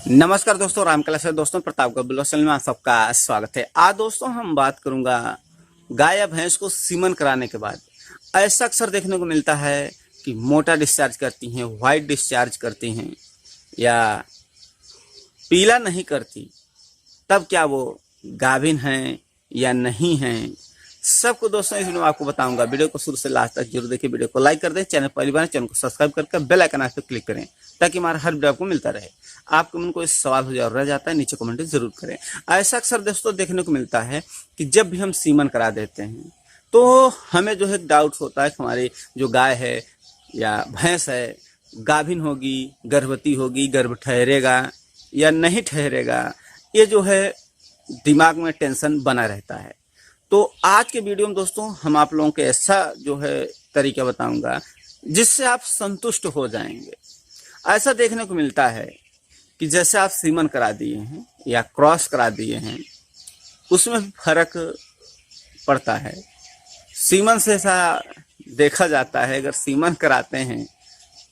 नमस्कार दोस्तों, रामकला से दोस्तों प्रतापगढ़ ब्लॉग चैनल में आप सबका स्वागत है। आज दोस्तों हम बात करूंगा गाय या भैंस को सीमन कराने के बाद ऐसा अक्सर देखने को मिलता है कि मोटा डिस्चार्ज करती हैं, व्हाइट डिस्चार्ज करती हैं या पीला नहीं करती। तब क्या वो गाभिन हैं या नहीं हैं, सबको दोस्तों इस वीडियो में आपको बताऊंगा। वीडियो को शुरू से लास्ट तक जरूर देखिए। वीडियो को लाइक कर दें, चैनल पहली बार चैनल को सब्सक्राइब करके बेल आइकन पर क्लिक करें ताकि हमारा हर वीडियो आपको मिलता रहे। आपके मन कोई सवाल हो जाए और रह जाता है, नीचे कमेंट जरूर करें। ऐसा अक्सर दोस्तों देखने को मिलता है कि जब भी हम सीमन करा देते हैं तो हमें जो है डाउट होता है कि हमारी जो गाय है या भैंस है गाभिन होगी, गर्भवती होगी, गर्भ ठहरेगा या नहीं ठहरेगा। ये जो है दिमाग में टेंशन बना रहता है। तो आज के वीडियो में दोस्तों हम आप लोगों को ऐसा जो है तरीका बताऊंगा जिससे आप संतुष्ट हो जाएंगे। ऐसा देखने को मिलता है कि जैसे आप सीमन करा दिए हैं या क्रॉस करा दिए हैं, उसमें भी फर्क पड़ता है। सीमन से ऐसा देखा जाता है, अगर सीमन कराते हैं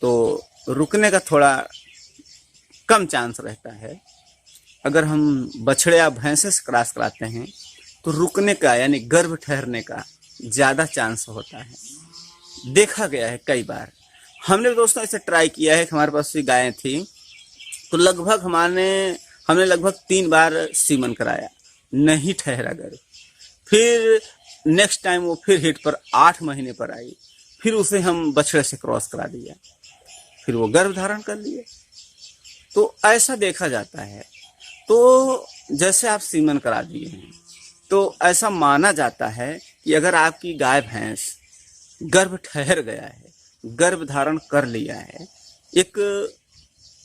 तो रुकने का थोड़ा कम चांस रहता है। अगर हम बछड़े या भैंसे से क्रॉस कराते हैं तो रुकने का यानी गर्भ ठहरने का ज़्यादा चांस होता है। देखा गया है कई बार। हमने दोस्तों इसे ट्राई किया है कि हमारे पास भी गायें थी तो लगभग हमने लगभग 3 बार सीमन कराया, नहीं ठहरा गर्भ। फिर नेक्स्ट टाइम वो फिर हिट पर 8 महीने पर आई, फिर उसे हम बछड़े से क्रॉस करा दिया, फिर वो गर्भ धारण कर लिए। तो ऐसा देखा जाता है। तो जैसे आप सीमन करा दिए हैं तो ऐसा माना जाता है कि अगर आपकी गाय भैंस गर्भ ठहर गया है, गर्भ धारण कर लिया है, एक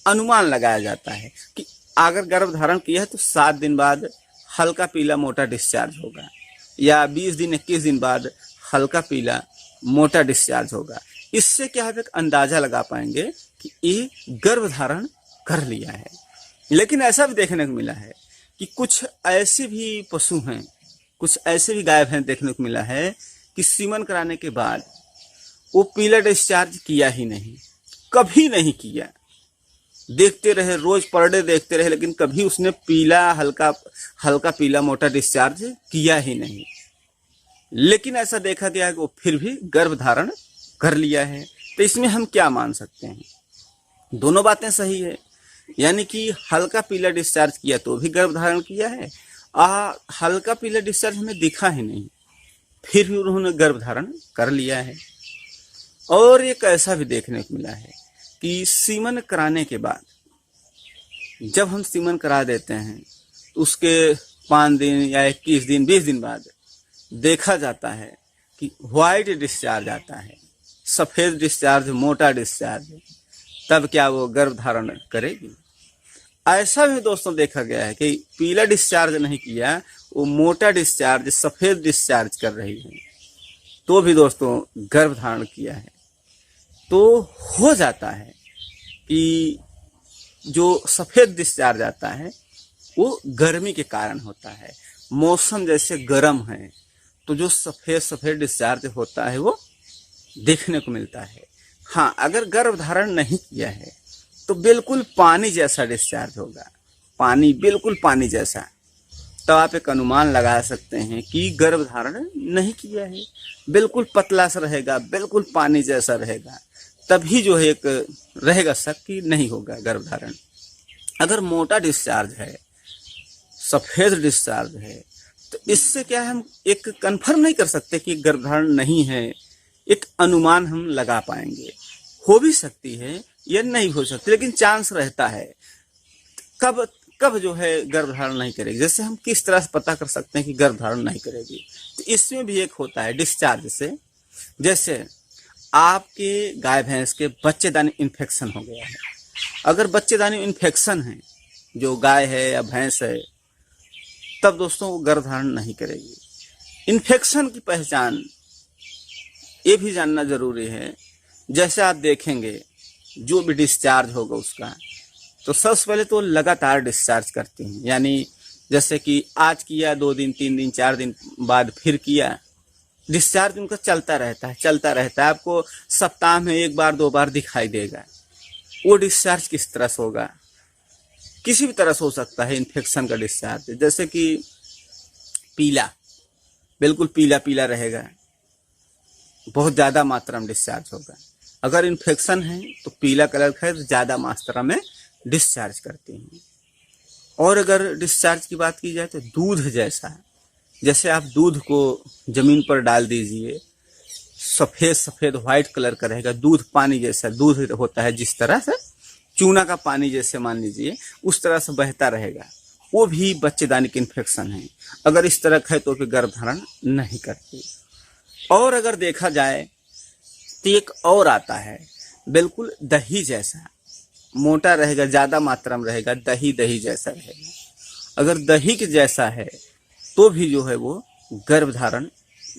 अनुमान लगाया जाता है कि अगर गर्भ धारण किया है तो 7 दिन बाद हल्का पीला मोटा डिस्चार्ज होगा या 20 दिन 21 दिन बाद हल्का पीला मोटा डिस्चार्ज होगा। इससे क्या आप एक अंदाजा लगा पाएंगे कि ये गर्भ धारण कर लिया है। लेकिन ऐसा भी देखने को मिला है कि कुछ ऐसे भी पशु हैं, कुछ ऐसे भी गाय भैंस देखने को मिला है कि सीमन कराने के बाद वो पीला डिस्चार्ज किया ही नहीं, कभी नहीं किया। देखते रहे, रोज पर डे देखते रहे, लेकिन कभी उसने हल्का पीला मोटा डिस्चार्ज किया ही नहीं। लेकिन ऐसा देखा गया कि वो फिर भी गर्भ धारण कर लिया है। तो इसमें हम क्या मान सकते हैं? दोनों बातें सही है, यानी कि हल्का पीला डिस्चार्ज किया तो भी गर्भ धारण किया है, हल्का पीला डिस्चार्ज हमें दिखा ही नहीं, फिर भी उन्होंने गर्भ धारण कर लिया है। और एक ऐसा भी देखने को मिला है कि सीमन कराने के बाद जब हम सीमन करा देते हैं तो उसके 5 दिन या 21 दिन 20 दिन बाद देखा जाता है कि व्हाइट डिस्चार्ज आता है, सफेद डिस्चार्ज, मोटा डिस्चार्ज। तब क्या वो गर्भ धारण करेगी? ऐसा भी दोस्तों देखा गया है कि पीला डिस्चार्ज नहीं किया, वो मोटा डिस्चार्ज, सफेद डिस्चार्ज कर रही है, तो भी दोस्तों गर्भ धारण किया है। तो हो जाता है कि जो सफेद डिस्चार्ज आता है वो गर्मी के कारण होता है। मौसम जैसे गर्म है तो जो सफेद डिस्चार्ज होता है वो देखने को मिलता है। हाँ, अगर गर्भ धारण नहीं किया है तो बिल्कुल पानी जैसा डिस्चार्ज होगा, पानी, बिल्कुल पानी जैसा। तो आप एक अनुमान लगा सकते हैं कि गर्भ धारण नहीं किया है। बिल्कुल पतला सा रहेगा, बिल्कुल पानी जैसा रहेगा, तभी जो है एक रहेगा शक कि नहीं होगा गर्भ धारण। अगर मोटा डिस्चार्ज है, सफेद डिस्चार्ज है, तो इससे क्या है, हम एक कंफर्म नहीं कर सकते कि गर्भ धारण नहीं है। एक अनुमान हम लगा पाएंगे, हो भी सकती है या नहीं हो सकती, लेकिन चांस रहता है। कब जो है गर्भ धारण नहीं करेगी, जैसे हम किस तरह से पता कर सकते हैं कि गर्भ धारण नहीं करेगी? तो इसमें भी एक होता है डिस्चार्ज से। जैसे आपके गाय भैंस के बच्चेदानी इन्फेक्शन हो गया है, अगर बच्चेदानी इन्फेक्शन है जो गाय है या भैंस है, तब दोस्तों वो गर्भ धारण नहीं करेगी। इन्फेक्शन की पहचान ये भी जानना जरूरी है। जैसे आप देखेंगे जो भी डिस्चार्ज होगा उसका, तो सबसे पहले तो लगातार डिस्चार्ज करते हैं, यानी जैसे कि आज किया, 2 दिन 3 दिन 4 दिन बाद फिर किया, डिस्चार्ज उनका चलता रहता है। आपको सप्ताह में 1 बार 2 बार दिखाई देगा। वो डिस्चार्ज किस तरह से होगा? किसी भी तरह से हो सकता है इन्फेक्शन का डिस्चार्ज, जैसे कि पीला, बिल्कुल पीला पीला रहेगा, बहुत ज़्यादा मात्रा में डिस्चार्ज होगा। अगर इन्फेक्शन है तो पीला कलर का ज़्यादा मात्रा में डिस्चार्ज करते हैं। और अगर डिस्चार्ज की बात की जाए तो दूध जैसा, जैसे आप दूध को ज़मीन पर डाल दीजिए, सफ़ेद सफ़ेद व्हाइट कलर का रहेगा, दूध पानी जैसा दूध होता है, जिस तरह से चूना का पानी जैसे मान लीजिए उस तरह से बहता रहेगा, वो भी बच्चेदानी की इन्फेक्शन है। अगर इस तरह का है तो फिर गर्भधारण नहीं करती। और अगर देखा जाए तो एक और आता है, बिल्कुल दही जैसा, मोटा रहेगा, ज़्यादा मात्रा में रहेगा, दही दही जैसा रहेगा। अगर दही के जैसा है तो भी जो है वो गर्भधारण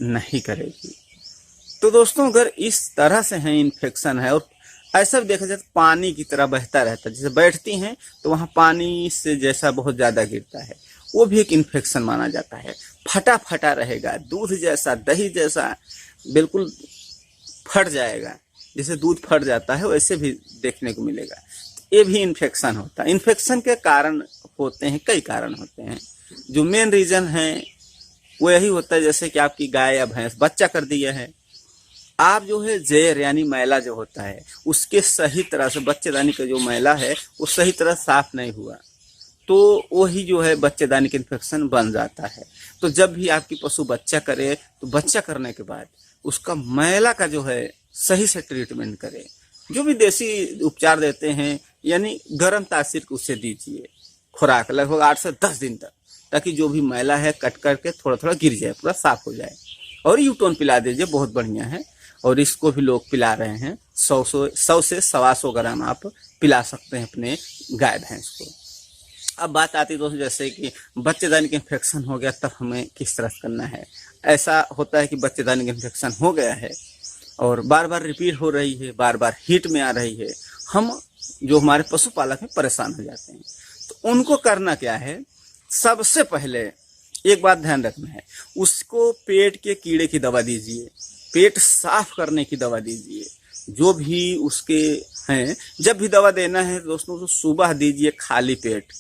नहीं करेगी। तो दोस्तों अगर इस तरह से है इन्फेक्शन है, और ऐसा भी देखा जाए तो पानी की तरह बहता रहता है, जैसे बैठती हैं तो वहाँ पानी से जैसा बहुत ज़्यादा गिरता है, वो भी एक इन्फेक्शन माना जाता है। फटा फटा रहेगा, दूध जैसा दही जैसा, बिल्कुल फट जाएगा, जैसे दूध फट जाता है वैसे भी देखने को मिलेगा। ये भी इन्फेक्शन होता है। इन्फेक्शन के कारण होते हैं, कई कारण होते हैं। जो मेन रीज़न है वो यही होता है, जैसे कि आपकी गाय या भैंस बच्चा कर दिया है, आप जो है जहर यानी मैला जो होता है उसके सही तरह से, बच्चेदानी का जो मैला है वो सही तरह साफ नहीं हुआ तो वही जो है बच्चेदानी का इन्फेक्शन बन जाता है। तो जब भी आपकी पशु बच्चा करे तो बच्चा करने के बाद उसका मैला का जो है सही से ट्रीटमेंट करें। जो भी देसी उपचार देते हैं, यानी गर्म तासीर को उसे दीजिए खुराक लगभग 8 से 10 दिन तक, ताकि जो भी मैला है कट करके थोड़ा थोड़ा गिर जाए, पूरा साफ हो जाए। और यूटोन पिला दीजिए, बहुत बढ़िया है। और इसको भी लोग पिला रहे हैं, 100 से 125 ग्राम आप पिला सकते हैं अपने गाय भैंस को। अब बात आती है दोस्तों, जैसे कि बच्चेदानी का इन्फेक्शन हो गया तब हमें किस तरह से करना है। ऐसा होता है कि बच्चेदानी का इन्फेक्शन हो गया है और बार बार रिपीट हो रही है, बार बार हीट में आ रही है, हम जो हमारे पशुपालक हैं परेशान हो जाते हैं। तो उनको करना क्या है, सबसे पहले एक बात ध्यान रखना है, उसको पेट के कीड़े की दवा दीजिए, पेट साफ करने की दवा दीजिए। जो भी उसके हैं, जब भी दवा देना है दोस्तों तो सुबह दीजिए खाली पेट।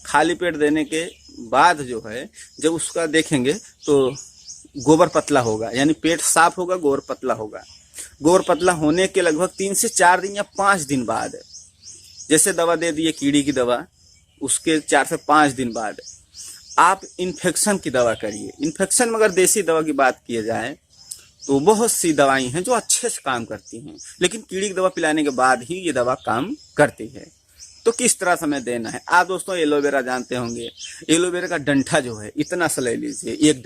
खाली पेट देने के बाद जो है जब उसका देखेंगे तो गोबर पतला होगा, यानी पेट साफ होगा, गोबर पतला होगा। गोबर पतला होने के लगभग 3 से 4 दिन या 5 दिन बाद, जैसे दवा दे दिए कीड़ी की दवा, उसके 4 से 5 दिन बाद आप इन्फेक्शन की दवा करिए। इन्फेक्शन में अगर देसी दवा की बात की जाए तो बहुत सी दवाई हैं जो अच्छे से काम करती हैं, लेकिन कीड़ी की दवा पिलाने के बाद ही ये दवा काम करती है। तो किस तरह से हमें देना है, आप दोस्तों एलोवेरा जानते होंगे। एलोवेरा का डंठा जो है इतना सा ले लीजिए, एक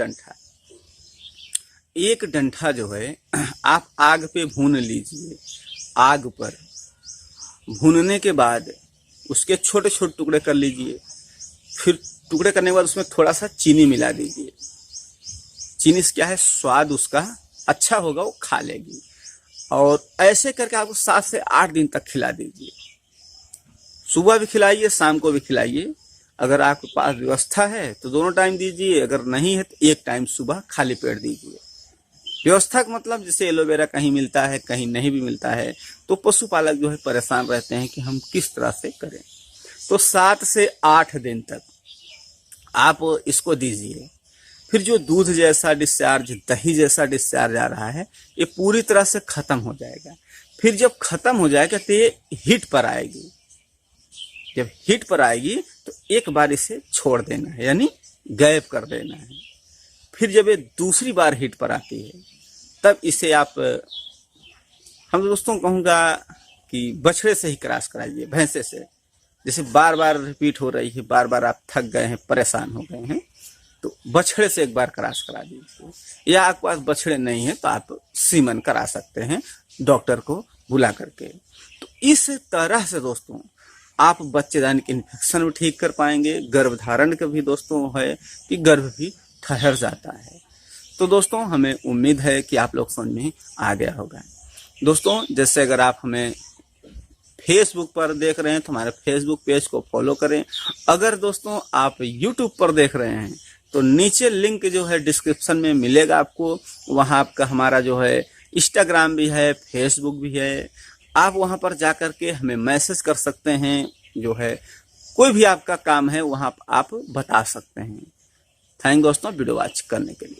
डंठा जो है आप आग पे भून लीजिए। आग पर भूनने के बाद उसके छोटे छोटे टुकड़े कर लीजिए। फिर टुकड़े करने के बाद उसमें थोड़ा सा चीनी मिला दीजिए। चीनी से क्या है, स्वाद उसका अच्छा होगा, वो खा लेगी। और ऐसे करके आपको 7 से 8 दिन तक खिला दीजिए। सुबह भी खिलाइए, शाम को भी खिलाइए। अगर आपके पास व्यवस्था है तो दोनों टाइम दीजिए, अगर नहीं है तो एक टाइम सुबह खाली पेट दीजिए। व्यवस्था का मतलब जैसे एलोवेरा कहीं मिलता है, कहीं नहीं भी मिलता है, तो पशुपालक जो है परेशान रहते हैं कि हम किस तरह से करें। तो 7 से 8 दिन तक आप इसको दीजिए। फिर जो दूध जैसा डिस्चार्ज, दही जैसा डिस्चार्ज आ रहा है, ये पूरी तरह से खत्म हो जाएगा। फिर जब खत्म हो जाएगा तो ये हीट पर आएगी। जब हीट पर आएगी तो एक बार इसे छोड़ देना है, यानी गायब कर देना है। फिर जब ये दूसरी बार हीट पर आती है तब इसे आप, हम दोस्तों कहूँगा कि बछड़े से ही क्रॉस कराइए, भैंसे से। जैसे बार बार रिपीट हो रही है, बार बार आप थक गए हैं, परेशान हो गए हैं, तो बछड़े से एक बार क्रॉस करा दीजिए। या आपके पास बछड़े नहीं है तो आप सीमन करा सकते हैं डॉक्टर को बुला करके। तो इस तरह से दोस्तों आप बच्चेदानी के इन्फेक्शन भी ठीक कर पाएंगे। गर्भधारण का भी दोस्तों है कि गर्भ भी ठहर जाता है। तो दोस्तों हमें उम्मीद है कि आप लोग समझ में आ गया होगा। दोस्तों जैसे अगर आप हमें फेसबुक पर देख रहे हैं तो हमारे फेसबुक पेज को फॉलो करें। अगर दोस्तों आप यूट्यूब पर देख रहे हैं तो नीचे लिंक जो है डिस्क्रिप्शन में मिलेगा आपको। वहाँ आपका हमारा जो है इंस्टाग्राम भी है, फेसबुक भी है। आप वहाँ पर जा कर के हमें मैसेज कर सकते हैं, जो है कोई भी आपका काम है वहाँ आप बता सकते हैं। थैंक दोस्तों वीडियो वॉच करने के लिए।